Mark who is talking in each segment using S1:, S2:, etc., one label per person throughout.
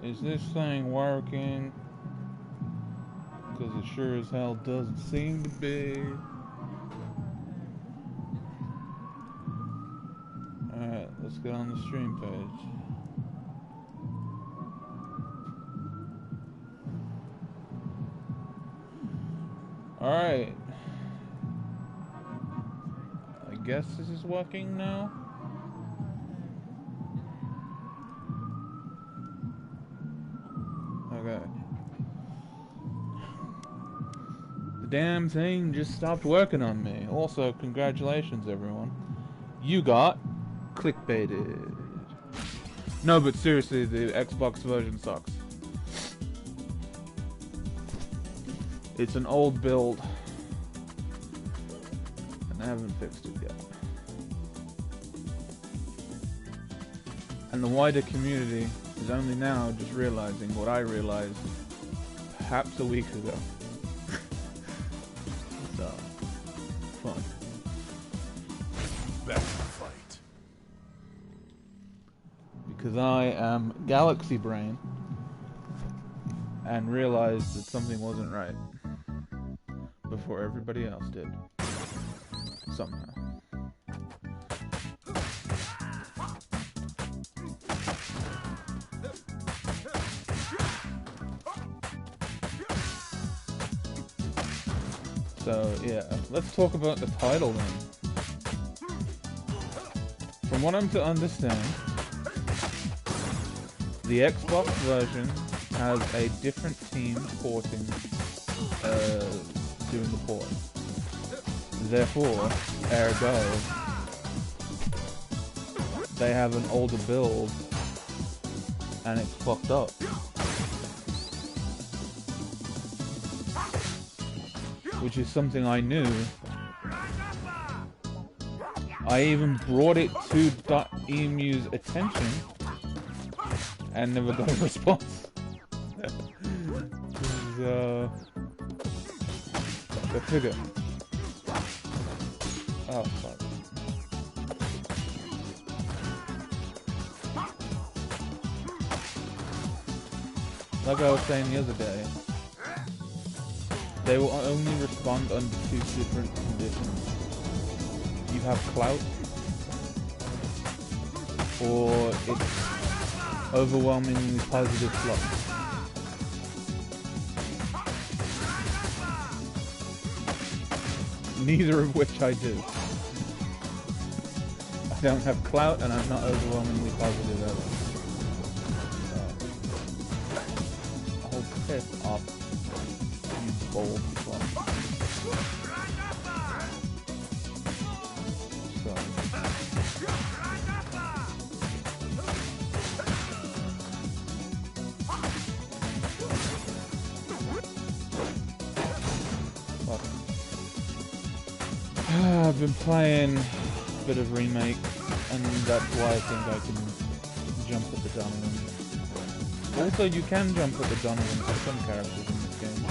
S1: Is this thing working? Because it sure as hell doesn't seem to be. Alright, let's get on the stream page. Alright. I guess this is working now. Okay. The damn thing just stopped working on me. Also, congratulations everyone. You got clickbaited. No, but seriously, the Xbox version sucks. It's an old build, and I haven't fixed it yet. And the wider community is only now just realizing what I realized perhaps a week ago. So, fun.
S2: Back to the fight.
S1: Because I am Galaxy Brain and realized that something wasn't right before everybody else did. Somehow. So, yeah, let's talk about the title then. From what I'm to understand, the Xbox version has a different team porting, doing the port. Therefore, ergo, they have an older build, and it's fucked up. Which is something I knew. I even brought it to .emu's attention and never got a response. This is, the figure. Oh, fuck. Like I was saying the other day, they will only respond under two different conditions. You have clout, or it's overwhelmingly positive flux. Neither of which I do. I don't have clout and I'm not overwhelmingly positive ever. I'll piss off, you bold fuck. I've been playing a bit of Remake, and that's why I think I can jump at the Donovan. Also, you can jump at the Donovan for some characters in this game.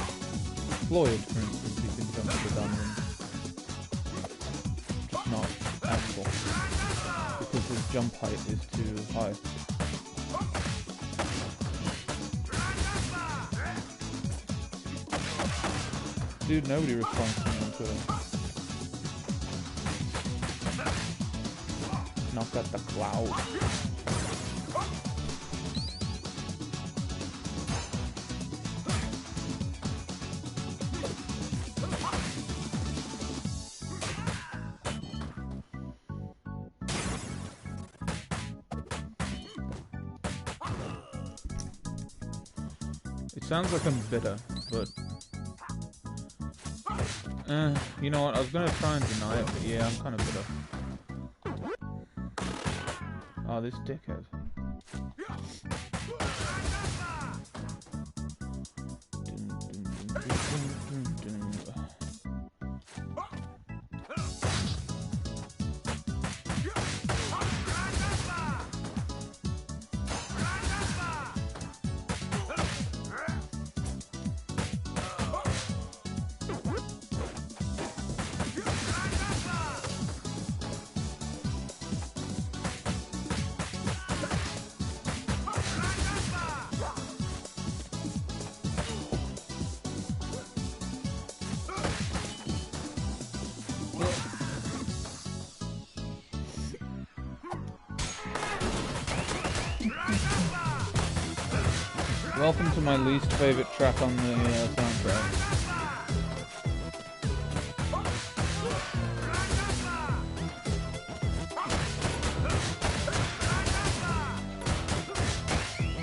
S1: Floyd, for instance, you can jump at the Donovan. Just not Axel. Because his jump height is too high. Dude, nobody responds to me on Twitter. Knock at the cloud. It sounds like I'm bitter, but you know what, I was gonna try and deny it, but yeah, I'm kind of bitter. Oh, this dickhead. Welcome to my least favorite track on the soundtrack.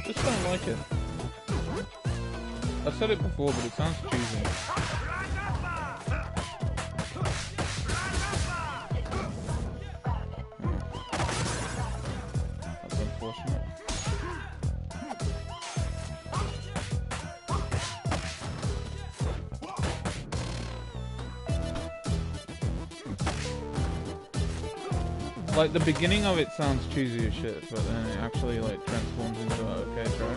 S1: Just don't like it. I've said it before, but it sounds cheesy. That's unfortunate. Like, the beginning of it sounds cheesy as shit, but then it actually, like, transforms into an okay track.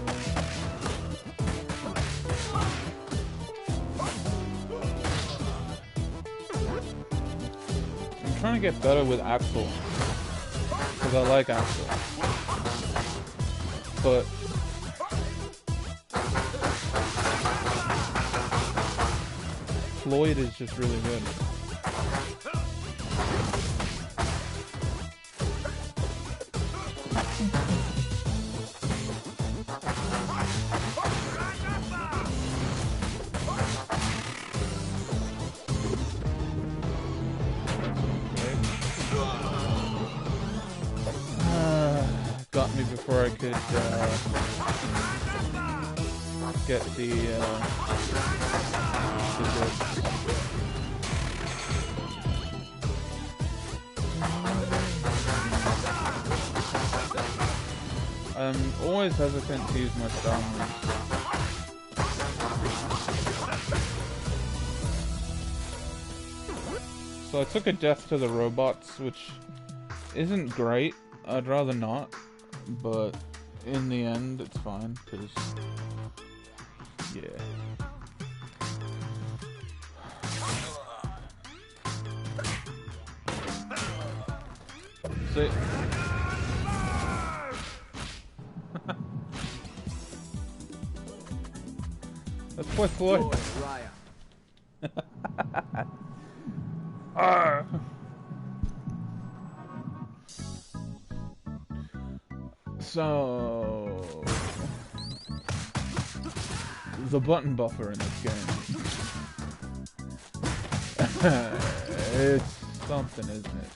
S1: I'm trying to get better with Axl, because I like Axl. But Floyd is just really good. Got me before I could get the I'm always hesitant to use my star moves. So I took a death to the robots, which isn't great. I'd rather not, but in the end it's fine, because yeah. So that's Boy Floyd. So the button buffer in this game. It's something, isn't it?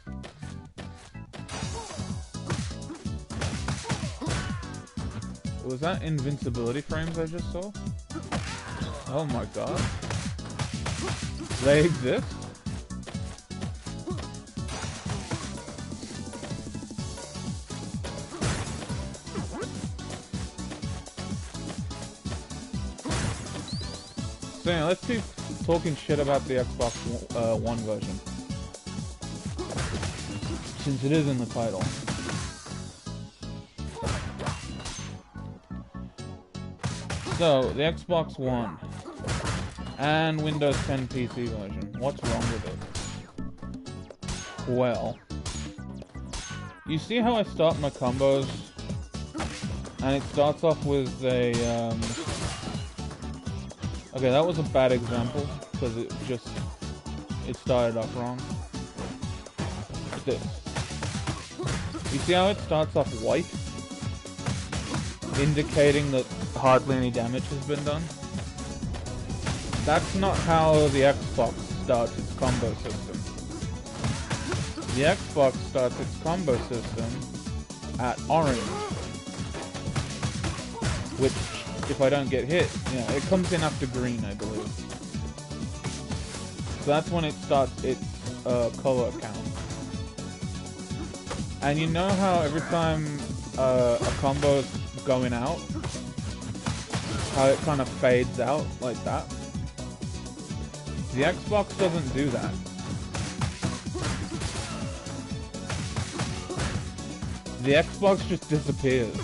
S1: Was that invincibility frames I just saw? Oh my god. They exist? So yeah, let's keep talking shit about the Xbox One version, since it is in the title. So, the Xbox One and Windows 10 PC version, what's wrong with it? Well, you see how I start my combos, and it starts off with a, okay, that was a bad example, because it started off wrong. This. You see how it starts off white? Indicating that hardly any damage has been done? That's not how the Xbox starts its combo system. The Xbox starts its combo system at orange, which, if I don't get hit, it comes in after green, I believe. So that's when it starts its color count. And you know how every time a combo's going out, how it kind of fades out like that? The Xbox doesn't do that. The Xbox just disappears.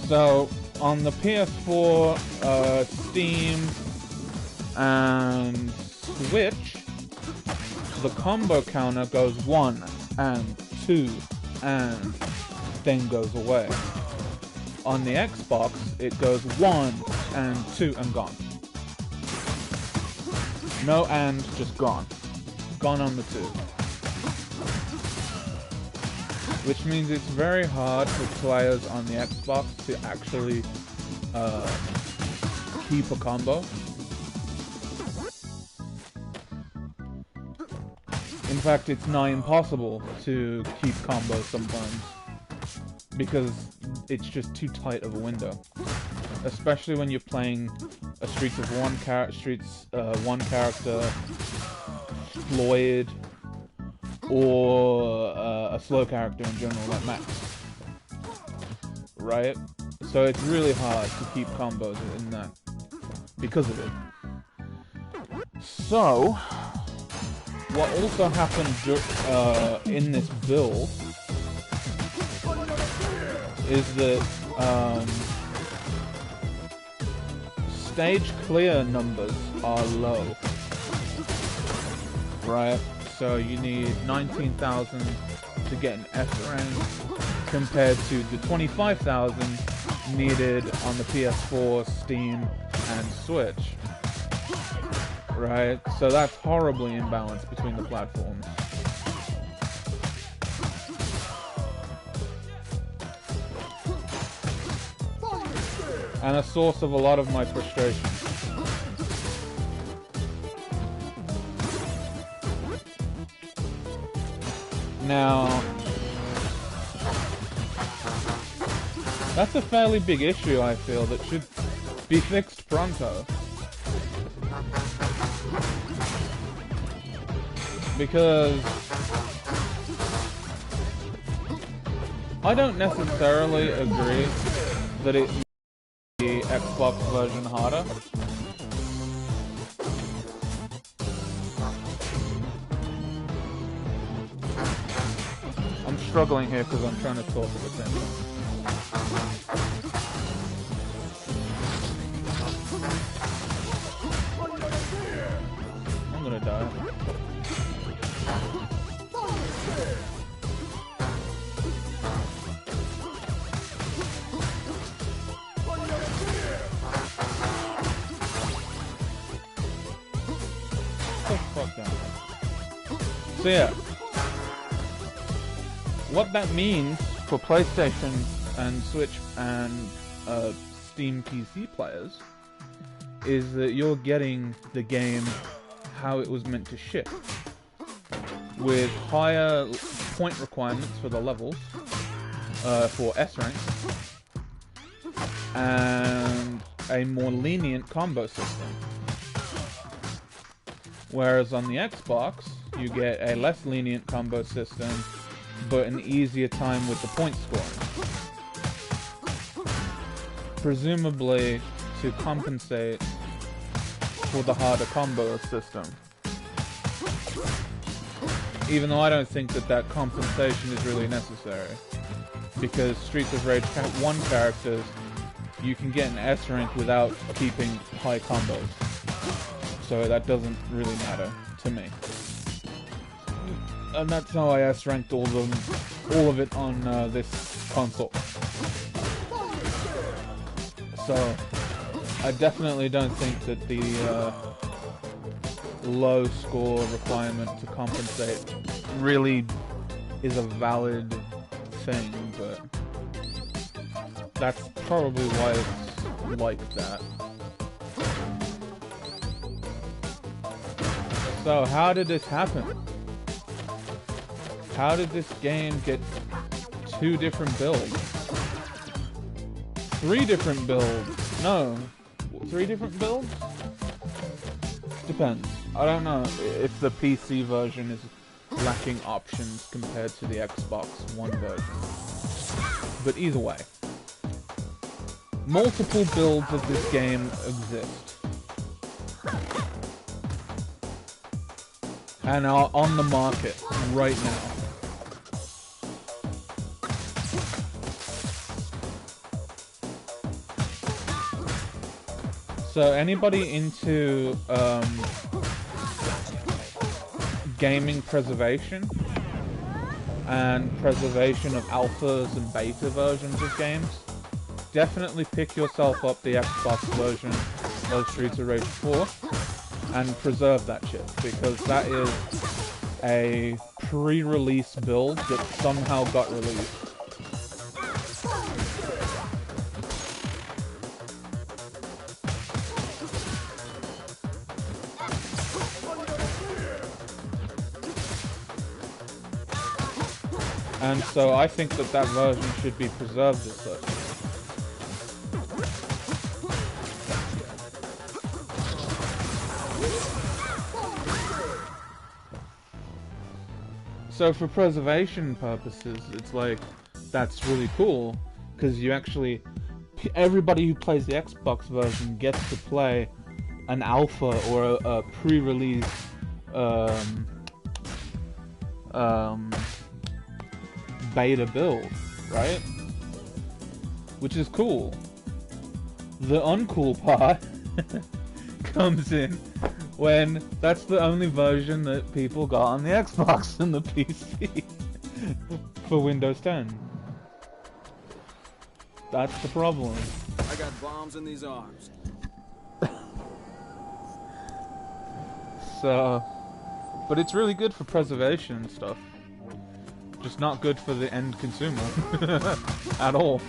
S1: So, on the PS4, Steam, and Switch, the combo counter goes 1 and 2 and then goes away. On the Xbox, it goes 1 and 2 and gone. No and, just gone. Gone on the 2. Which means it's very hard for players on the Xbox to actually keep a combo. In fact, it's nigh impossible to keep combos sometimes, because it's just too tight of a window. Especially when you're playing a Streets of one character Floyd, or a slow character in general like Max. Right? So it's really hard to keep combos in that because of it. So what also happened in this build is that stage clear numbers are low, right? So you need 19,000 to get an F rank compared to the 25,000 needed on the PS4, Steam, and Switch. Right? So that's horribly imbalanced between the platforms. And a source of a lot of my frustration. Now, that's a fairly big issue, I feel, that should be fixed pronto. Because I don't necessarily agree that it makes the Xbox version harder. I'm struggling here because I'm trying to talk at the same time. I'm gonna die. So yeah, what that means for PlayStation and Switch and Steam PC players is that you're getting the game how it was meant to ship, with higher point requirements for the levels for S rank, and a more lenient combo system. Whereas on the Xbox, you get a less lenient combo system, but an easier time with the point scoring. Presumably to compensate for the harder combo system. Even though I don't think that that compensation is really necessary. Because Streets of Rage 1 characters, you can get an S rank without keeping high combos. So that doesn't really matter to me. And that's how I S ranked all of it on this console. So I definitely don't think that the low score requirement to compensate really is a valid thing, but that's probably why it's like that. So how did this happen? How did this game get 2 different builds? 3 different builds? No. 3 different builds? Depends. I don't know if the PC version is lacking options compared to the Xbox One version. But either way, multiple builds of this game exist. And are on the market right now. So anybody into gaming preservation and preservation of alphas and beta versions of games, definitely pick yourself up the Xbox version of Streets of Rage 4 and preserve that shit, because that is a pre-release build that somehow got released. And so I think that that version should be preserved as such. So for preservation purposes, it's like, that's really cool, because you actually, everybody who plays the Xbox version gets to play an alpha or a pre-release beta build, right? Which is cool. The uncool part comes in when that's the only version that people got on the Xbox and the PC for Windows 10. That's the problem.
S2: I got bombs in these arms.
S1: So, but it's really good for preservation and stuff. Just not good for the end consumer at all.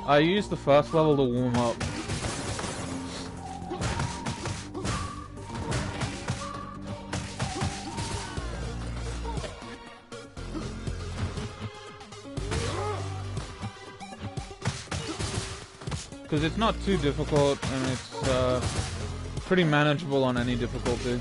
S1: I used the first level to warm up. Because it's not too difficult, and it's pretty manageable on any difficulty.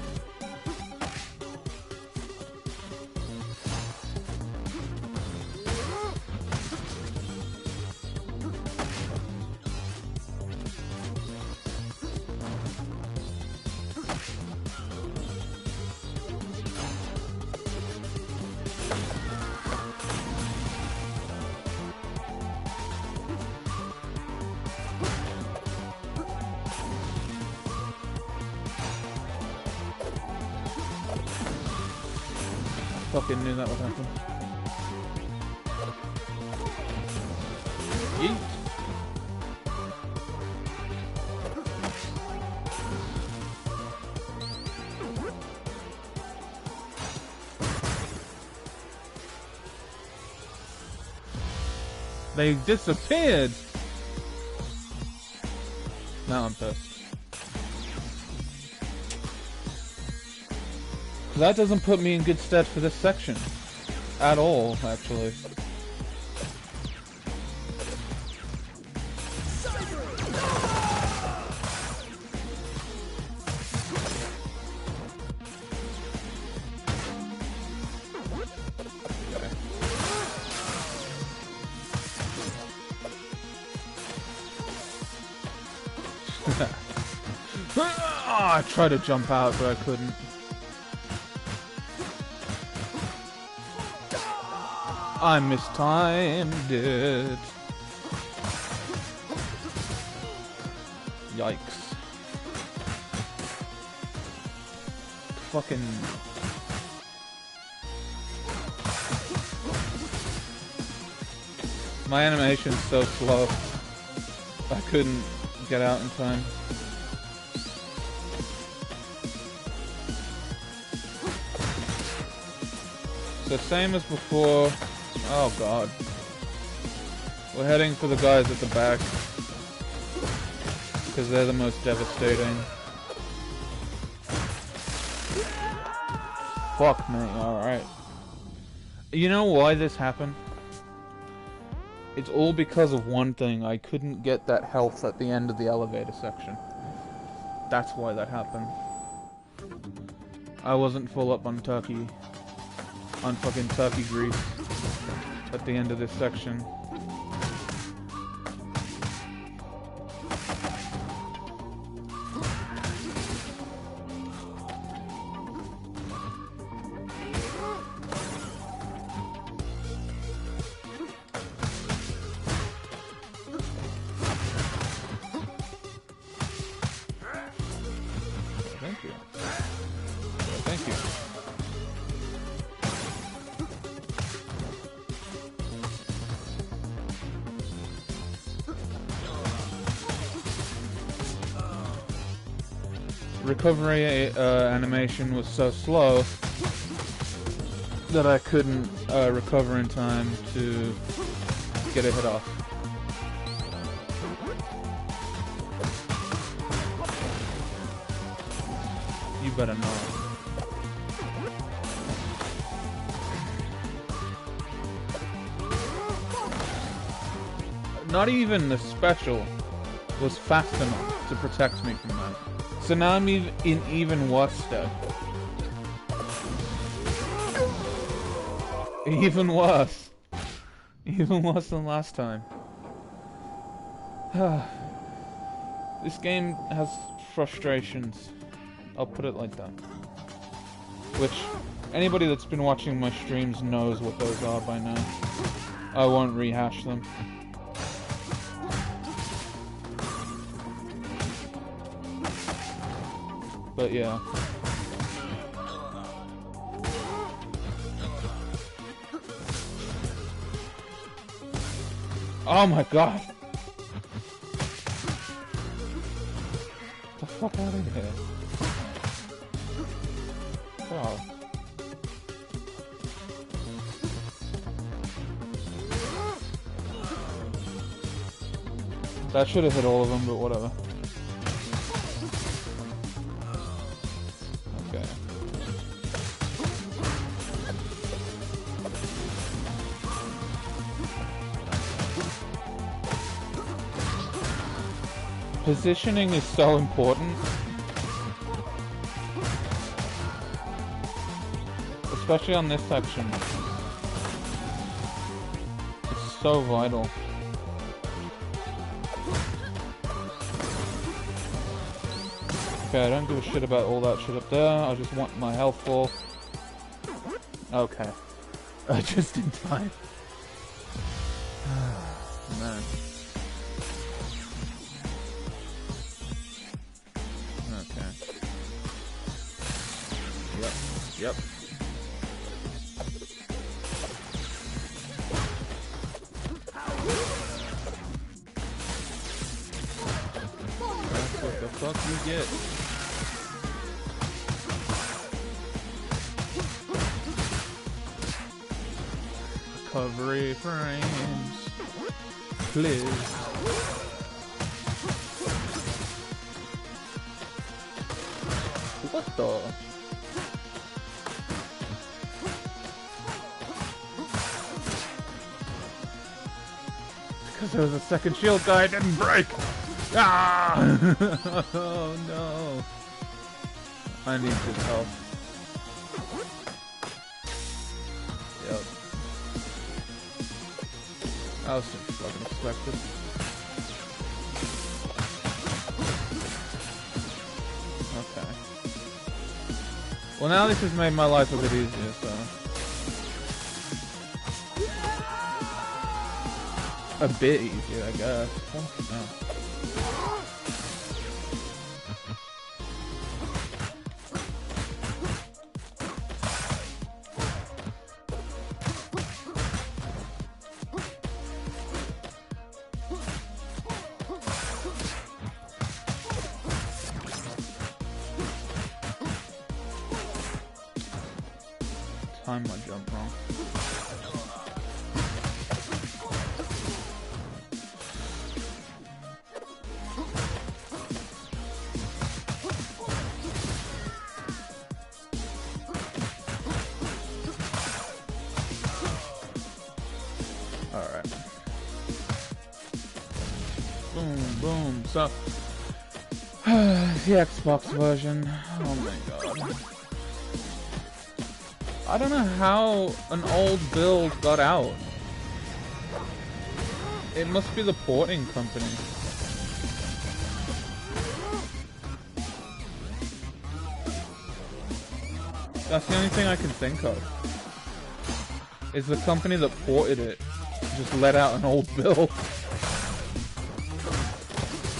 S1: Fucking knew that would happen. Yeet. They disappeared! Now I'm pissed. That doesn't put me in good stead for this section. At all, actually. I tried to jump out, but I couldn't. I mistimed it. Yikes. Fucking... My animation's so slow. I couldn't get out in time. So same as before. Oh god. We're heading for the guys at the back. Because they're the most devastating. Fuck me, alright. You know why this happened? It's all because of one thing. I couldn't get that health at the end of the elevator section. That's why that happened. I wasn't full up on turkey. On fucking turkey grease. At the end of this section. Thank you. Thank you. recovery animation was so slow that I couldn't recover in time to get a hit off. You better not. Not even the special was fast enough to protect me from that. So now I'm in even worse stead. Even worse. Even worse than last time. This game has frustrations. I'll put it like that. Which, anybody that's been watching my streams knows what those are by now. I won't rehash them. But yeah. Oh my god! Get the fuck out of here. God. That should have hit all of them, but whatever. Okay. Positioning is so important. Especially on this section. It's so vital. Okay, I don't give a shit about all that shit up there. I just want my health full. Okay. Just in time. Man. Okay. Yep. That's what the fuck you get. Recovery frames, please. What the? Because there was a second shield guy, it didn't break. Ah! Oh no! I need good help. Yep. That was fucking expected. Okay. Well, now this has made my life a bit easier, so. A bit easier, I guess. Fuck no. Time my jump wrong. Alright. Boom, boom. So, the Xbox version. Oh my god. I don't know how an old build got out. It must be the porting company. That's the only thing I can think of. Is the company that ported it just let out an old build.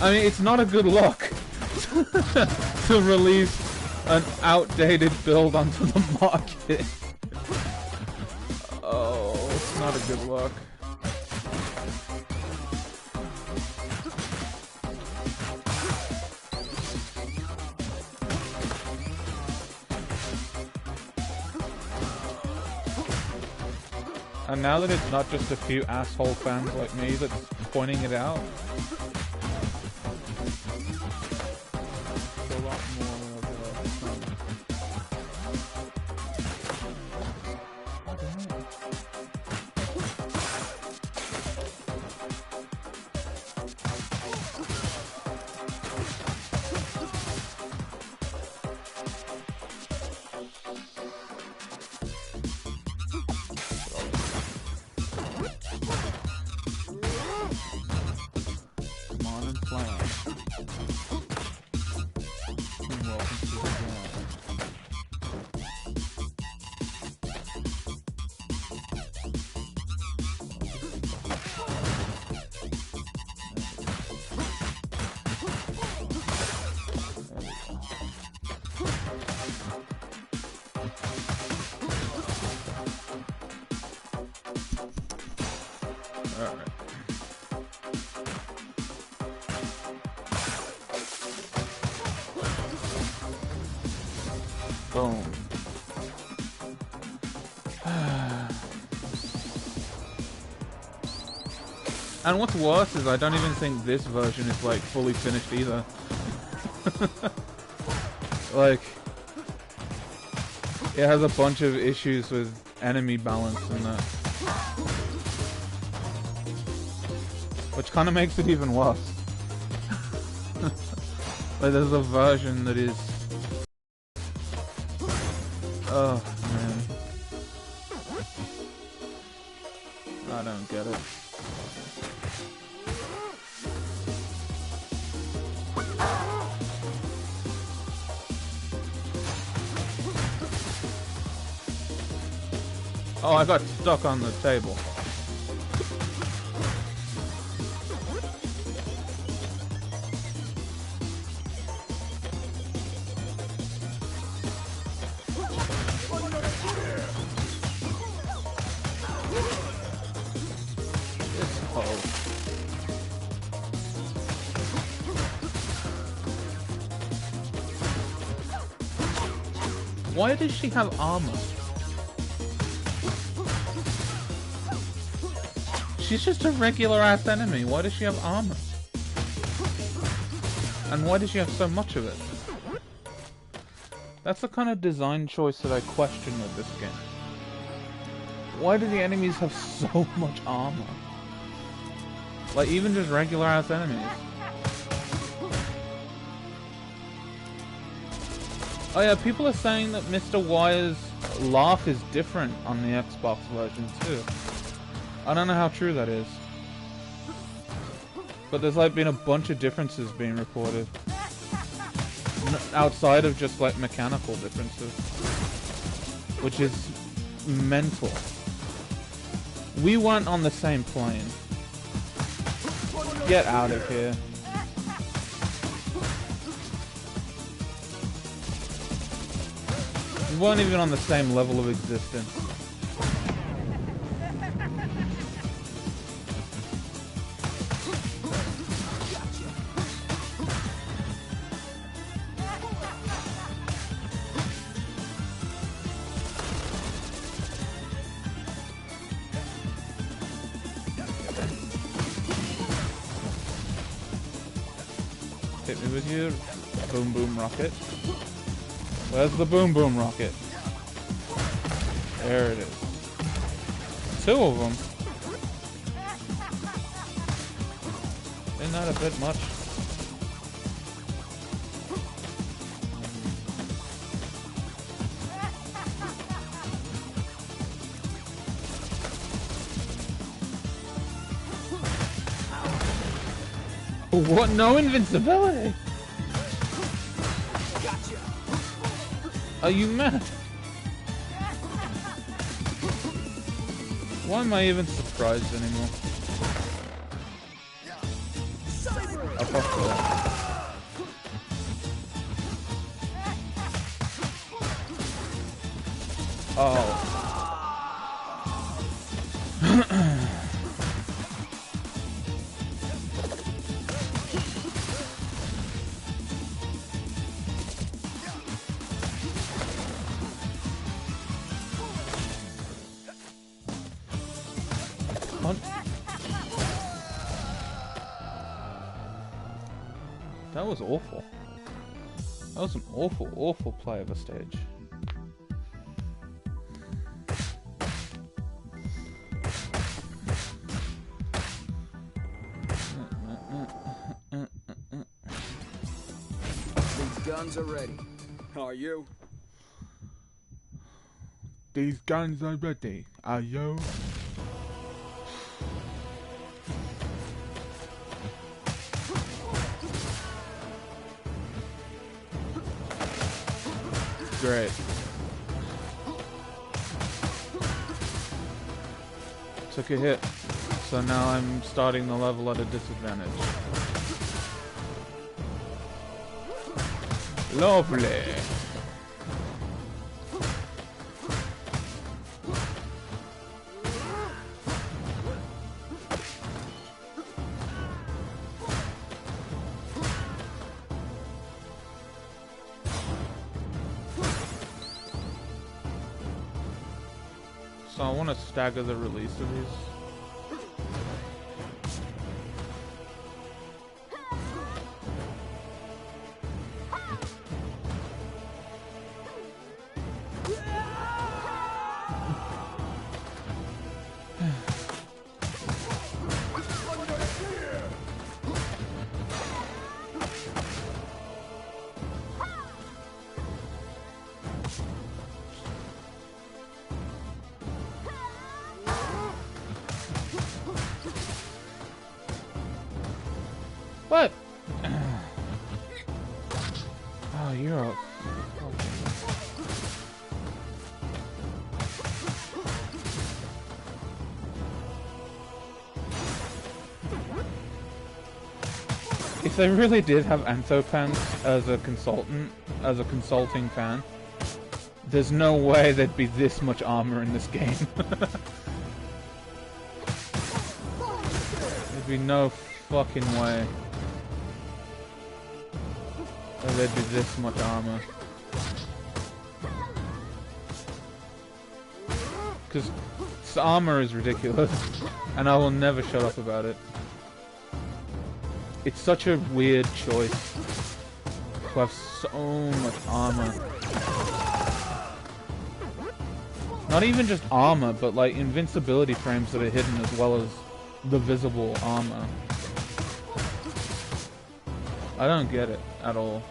S1: I mean, it's not a good look to release an outdated build onto the market. Oh, it's not a good look. And now that it's not just a few asshole fans like me that's pointing it out, it's a lot more of boom. And what's worse is I don't even think this version is like fully finished either. Like, it has a bunch of issues with enemy balance and that, which kind of makes it even worse. Like, there's a version that is, oh man, I don't get it. Oh, I got stuck on the table. This hoe. Why does she have armor? She's just a regular ass enemy. Why does she have armor? And why does she have so much of it? That's the kind of design choice that I question with this game. Why do the enemies have so much armor? Like, even just regular ass enemies. Oh yeah, people are saying that Mr. Wire's laugh is different on the Xbox version too. I don't know how true that is, but there's like been a bunch of differences being reported outside of just like mechanical differences, which is mental. We weren't on the same plane. Get out of here. We weren't even on the same level of existence. Hit me with your boom boom rocket. Where's the boom boom rocket? There it is. Two of them. Isn't that a bit much? What? No invincibility? Gotcha. Are you mad? Why am I even surprised anymore? I fucked it up. Oh. That was awful. That was an awful, awful play of a stage.
S2: These guns are ready. Are you?
S1: These guns are ready. Are you? Great. Took a hit. So now I'm starting the level at a disadvantage. Lovely. So I want to stagger the release of these. What? Oh, you're a... If they really did have Anthopants as a consultant, as a consulting fan, there's no way there'd be this much armor in this game. There'd be no fucking way that there'd be this much armor. Because this armor is ridiculous, and I will never shut up about it. It's such a weird choice to have so much armor. Not even just armor, but like invincibility frames that are hidden as well as the visible armor. I don't get it at all.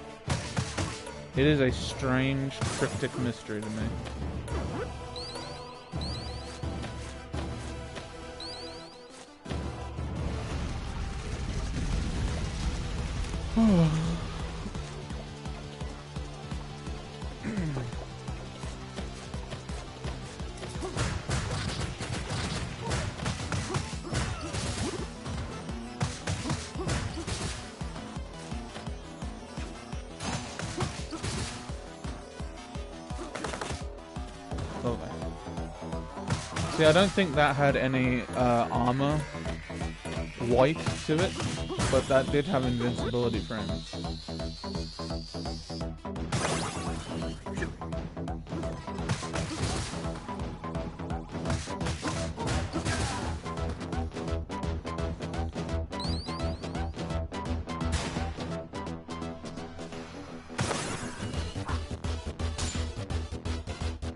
S1: It is a strange, cryptic mystery to me. See, I don't think that had any armor white to it, but that did have invincibility frames.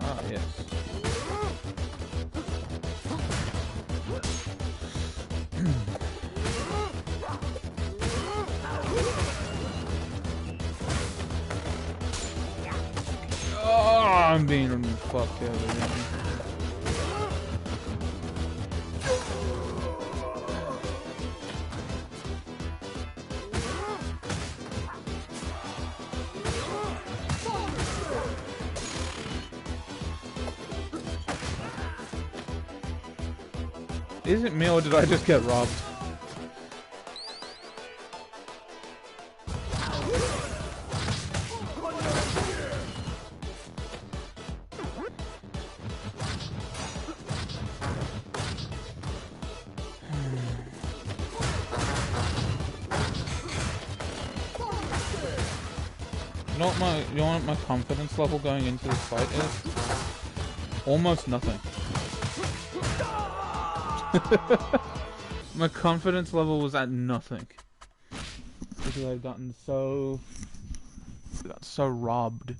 S1: Ah, yes. I'm being fucked over here. Is it me or did I just get robbed? You know what my confidence level going into this fight is? Almost nothing. My confidence level was at nothing. It because I've gotten so robbed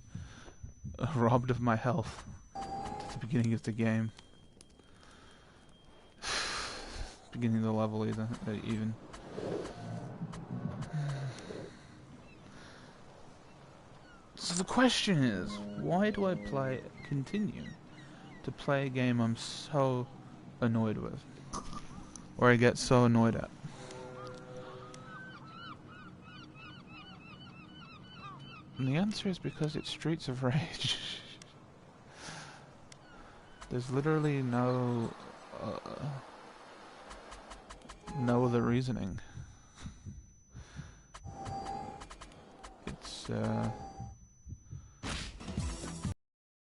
S1: of my health at the beginning of the game. Beginning of the level even. So the question is, why do I continue to play a game I'm so annoyed with? Or I get so annoyed at? And the answer is because it's Streets of Rage. There's literally no other reasoning. It's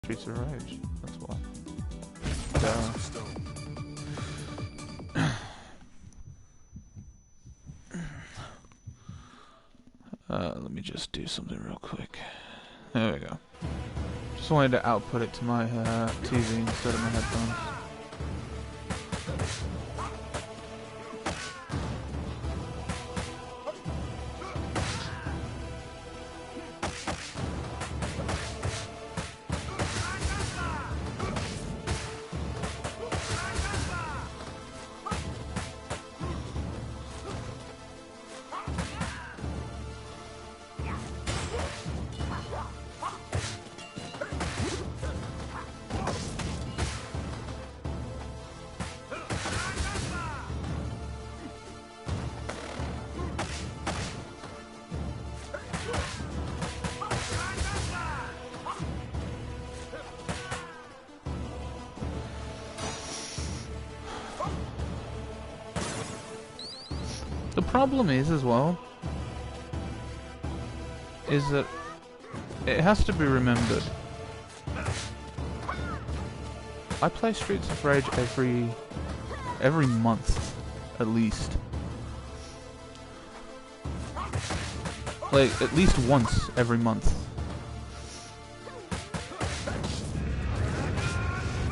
S1: Streets of Rage, that's why. Let me just do something real quick. There we go. Just wanted to output it to my TV instead of my headphones. The problem is, as well, is that it has to be remembered. I play Streets of Rage every month, at least. Like, at least once every month.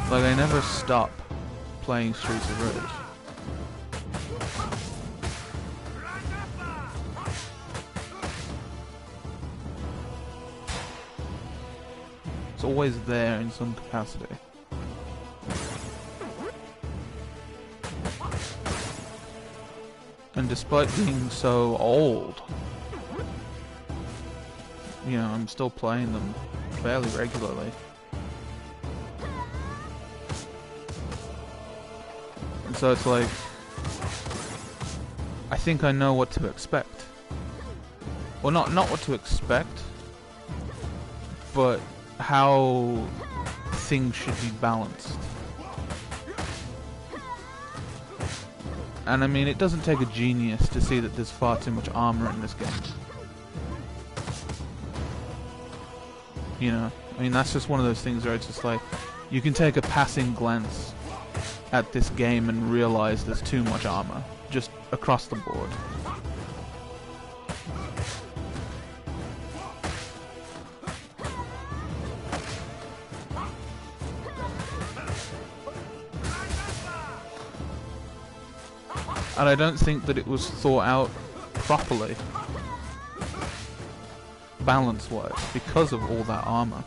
S1: Like, I never stop playing Streets of Rage. It's always there in some capacity. And despite being so old, you know, I'm still playing them fairly regularly. And so it's like, I think I know what to expect. Well, not what to expect, but how things should be balanced. And I mean, it doesn't take a genius to see that there's far too much armor in this game. You know, I mean, that's just one of those things where it's just like, you can take a passing glance at this game and realize there's too much armor, just across the board. And I don't think that it was thought out properly, balance-wise, because of all that armor.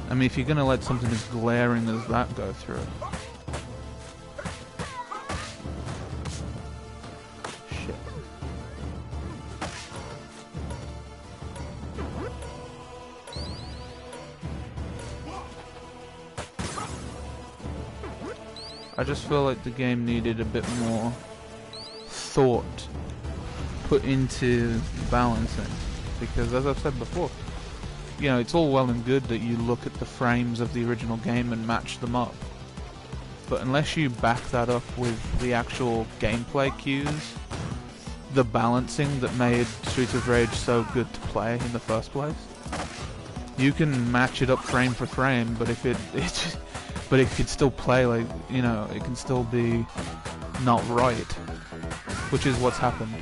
S1: I mean, if you're gonna let something as glaring as that go through... Shit. I just feel like the game needed a bit more thought put into balancing, because as I've said before, you know, it's all well and good that you look at the frames of the original game and match them up, but unless you back that up with the actual gameplay cues, the balancing that made Streets of Rage so good to play in the first place, you can match it up frame for frame, but if but it could still play like, you know, it can still be not right, which is what's happened.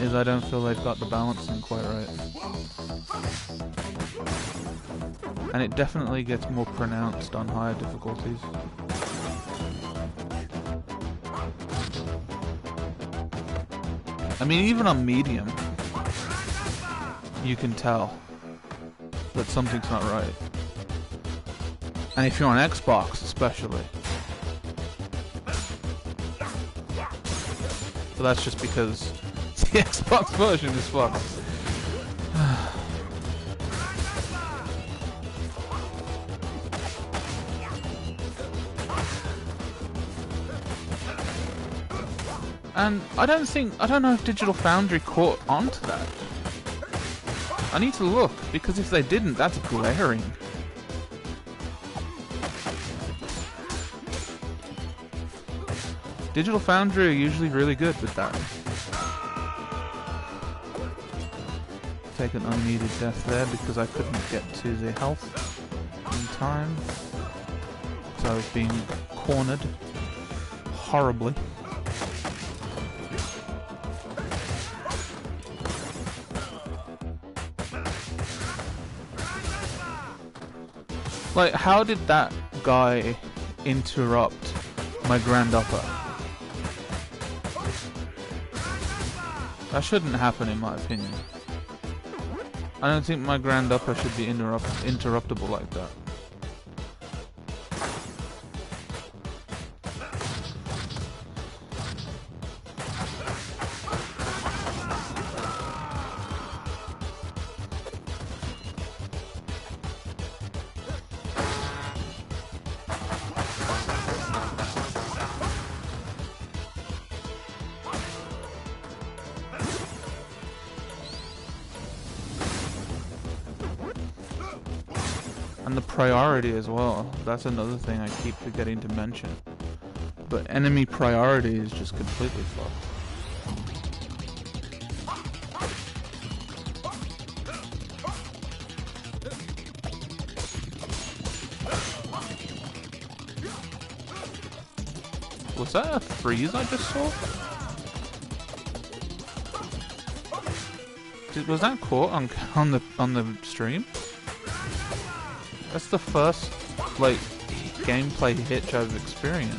S1: Is I don't feel they've got the balancing quite right. And it definitely gets more pronounced on higher difficulties. I mean, even on medium, you can tell that something's not right. And if you're on Xbox, especially. But that's just because the Xbox version is fucked. And I don't know if Digital Foundry caught onto that. I need to look, because if they didn't, that's glaring. Digital Foundry are usually really good with that. Take an unneeded death there because I couldn't get to the health in time. So I was being cornered horribly. Like, how did that guy interrupt my grand upper? That shouldn't happen in my opinion. I don't think my grand upper should be interruptible like that. And the priority as well. That's another thing I keep forgetting to mention. But enemy priority is just completely fucked. Was that a freeze I just saw? Was that caught on the stream? That's the first, like, gameplay hitch I've experienced.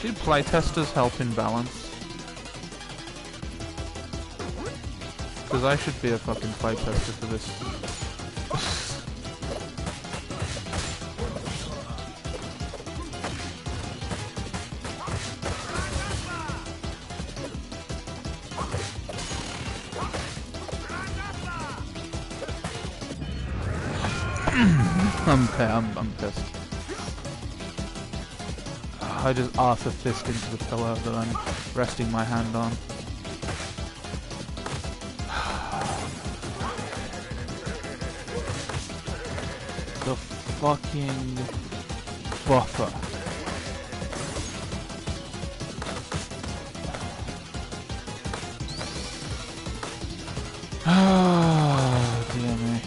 S1: Do playtesters help in balance? Because I should be a fucking playtester for this. Okay, I'm pissed. I just Arthur fist into the pillow that I'm resting my hand on. The fucking buffer. Oh, dear me.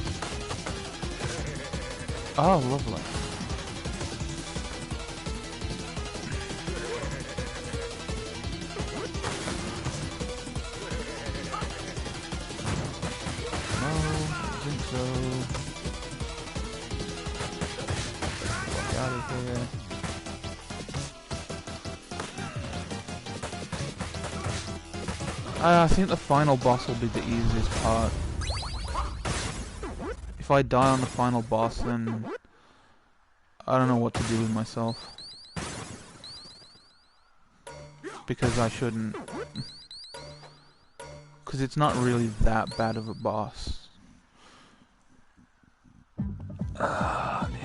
S1: Oh, lovely. No, I think so. Fuck out of here. I think the final boss will be the easiest part. If I die on the final boss, then I don't know what to do with myself. Because I shouldn't. Because it's not really that bad of a boss. Ah, yeah.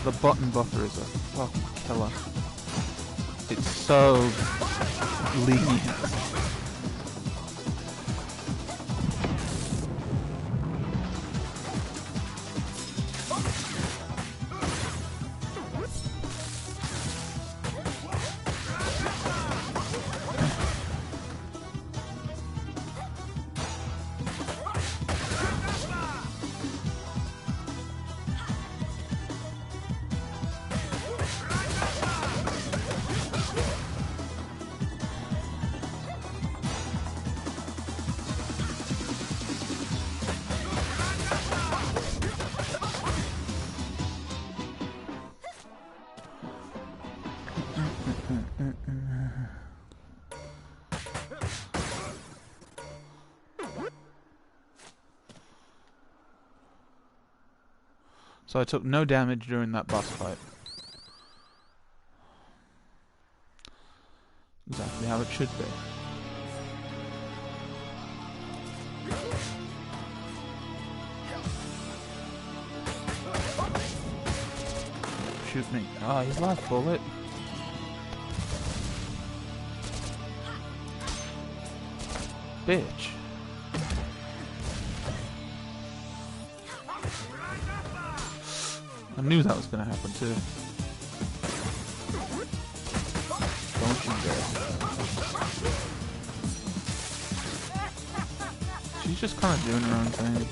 S1: The button buffer is a fucking killer. It's so lenient. So I took no damage during that boss fight. Exactly how it should be. Shoot me. Oh, he's like bullet. Bitch. I knew that was gonna happen too. Don't you dare. She's just kind of doing her own thing.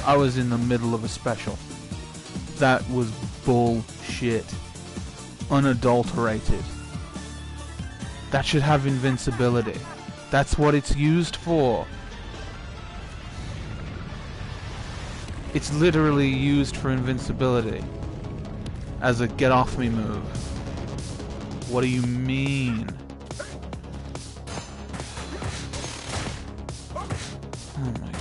S1: I was in the middle of a special. That was bullshit. Unadulterated. That should have invincibility. That's what it's used for. It's literally used for invincibility. As a get off me move. What do you mean? Oh my god.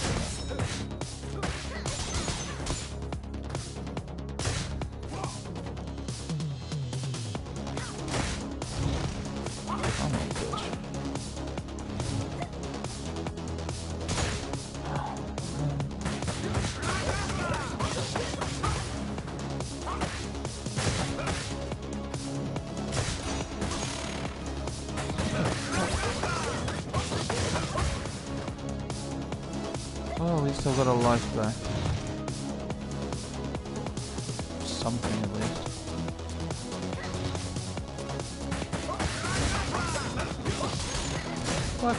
S1: Oh, at least I got a life back. Something at least. What?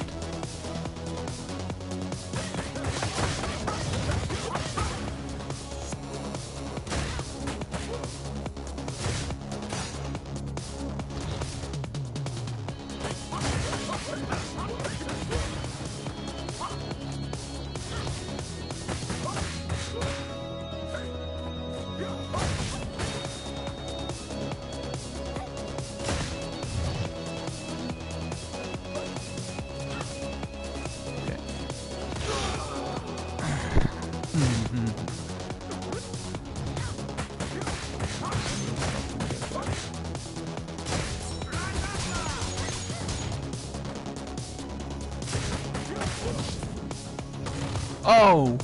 S1: Oh!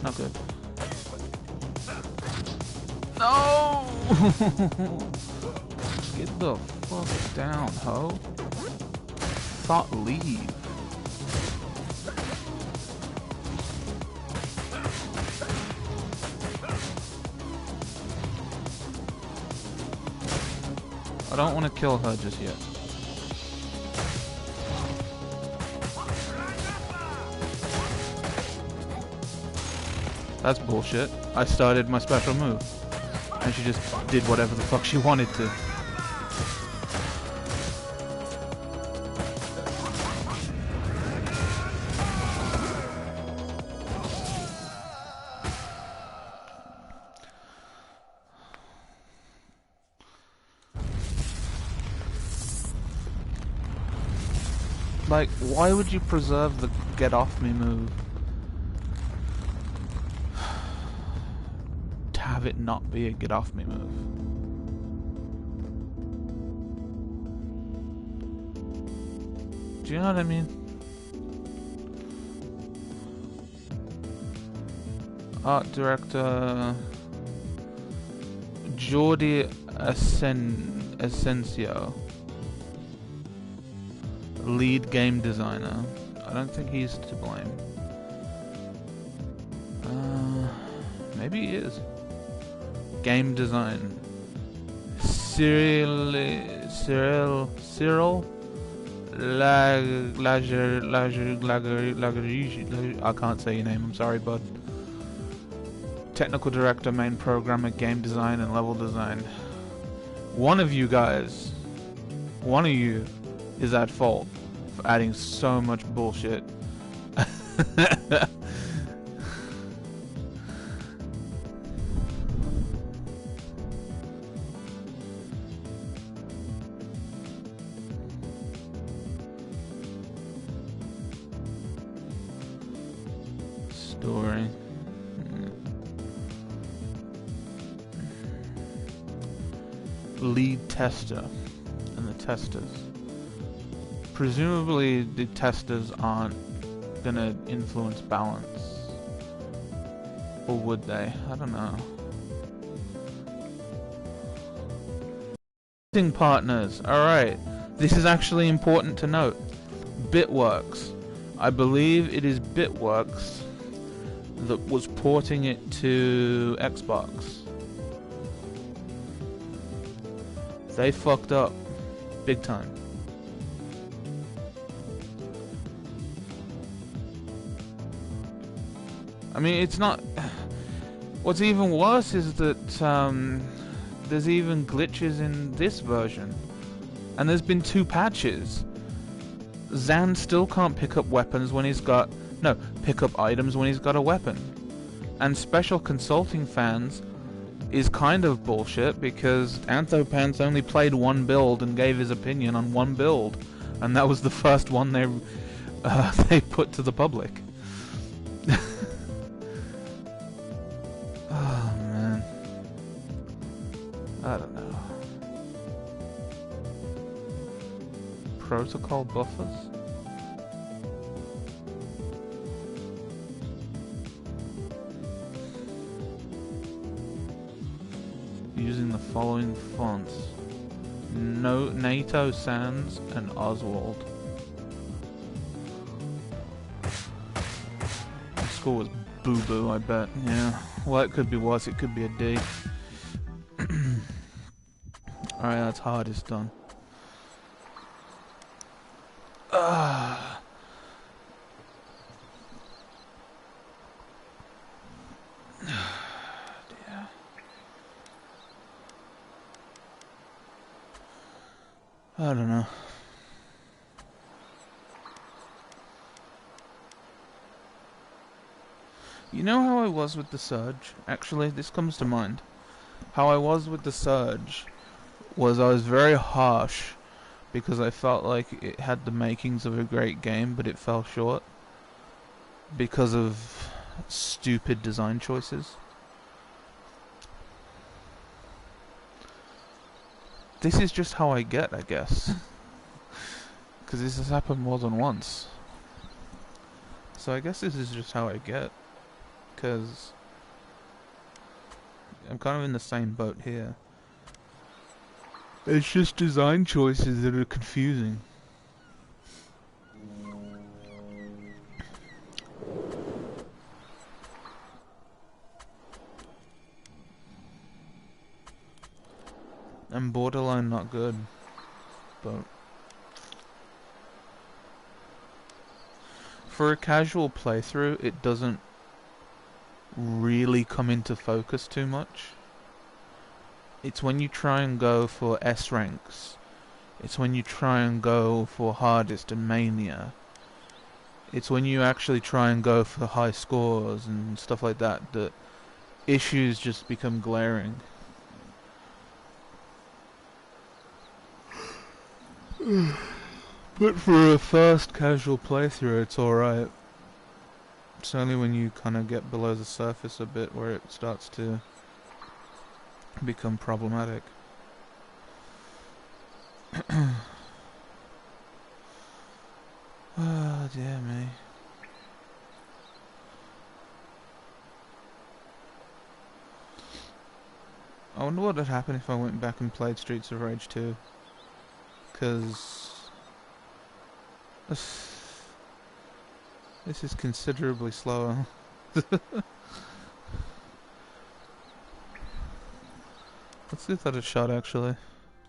S1: Not good. No! Get the fuck down, ho. Thought leave. I don't want to kill her just yet. That's bullshit. I started my special move. And she just did whatever the fuck she wanted to. Like, why would you preserve the get off me move? To have it not be a get off me move. Do you know what I mean? Art director Jordi Asensio. Lead game designer. I don't think he's to blame. Maybe he is. Game design. Cyril Lagerige. I can't say your name, I'm sorry, bud. Technical director, main programmer, game design, and level design. One of you guys, one of you is at fault for adding so much bullshit. story. Lead tester and the testers. Presumably the testers aren't gonna influence balance. Or would they? I don't know. Partners. Alright. This is actually important to note. Bitworks. I believe it is Bitworks that was porting it to Xbox. They fucked up. Big time. I mean, it's not... What's even worse is that there's even glitches in this version. And there's been 2 patches. Zan still can't pick up weapons when he's got... No, pick up items when he's got a weapon. And Special Consulting Fans is kind of bullshit because Anthopants only played 1 build and gave his opinion on 1 build. And that was the first one they put to the public. Oh man. I don't know. Protocol buffers? Using the following fonts. NATO, Sans, and Oswald. The score was boo-boo, I bet. Yeah. Well, it could be worse. It could be a D. Alright, that's hardest done. Dear. I don't know. You know how I was with the Surge? Actually, this comes to mind. How I was with the Surge was I was very harsh because I felt like it had the makings of a great game, but it fell short because of stupid design choices. This is just how I get, I guess. Because this has happened more than once. So I guess this is just how I get. Because I'm kind of in the same boat here. It's just design choices that are confusing. And borderline not good, but for a casual playthrough it doesn't really come into focus too much. It's when you try and go for S ranks, it's when you try and go for hardest and mania, it's when you actually try and go for high scores and stuff like that that issues just become glaring. But for a first casual playthrough it's alright. It's only when you kind of get below the surface a bit where it starts to become problematic. Oh dear me. I wonder what would happen if I went back and played Streets of Rage 2. Because this is considerably slower. Let's give that a shot actually.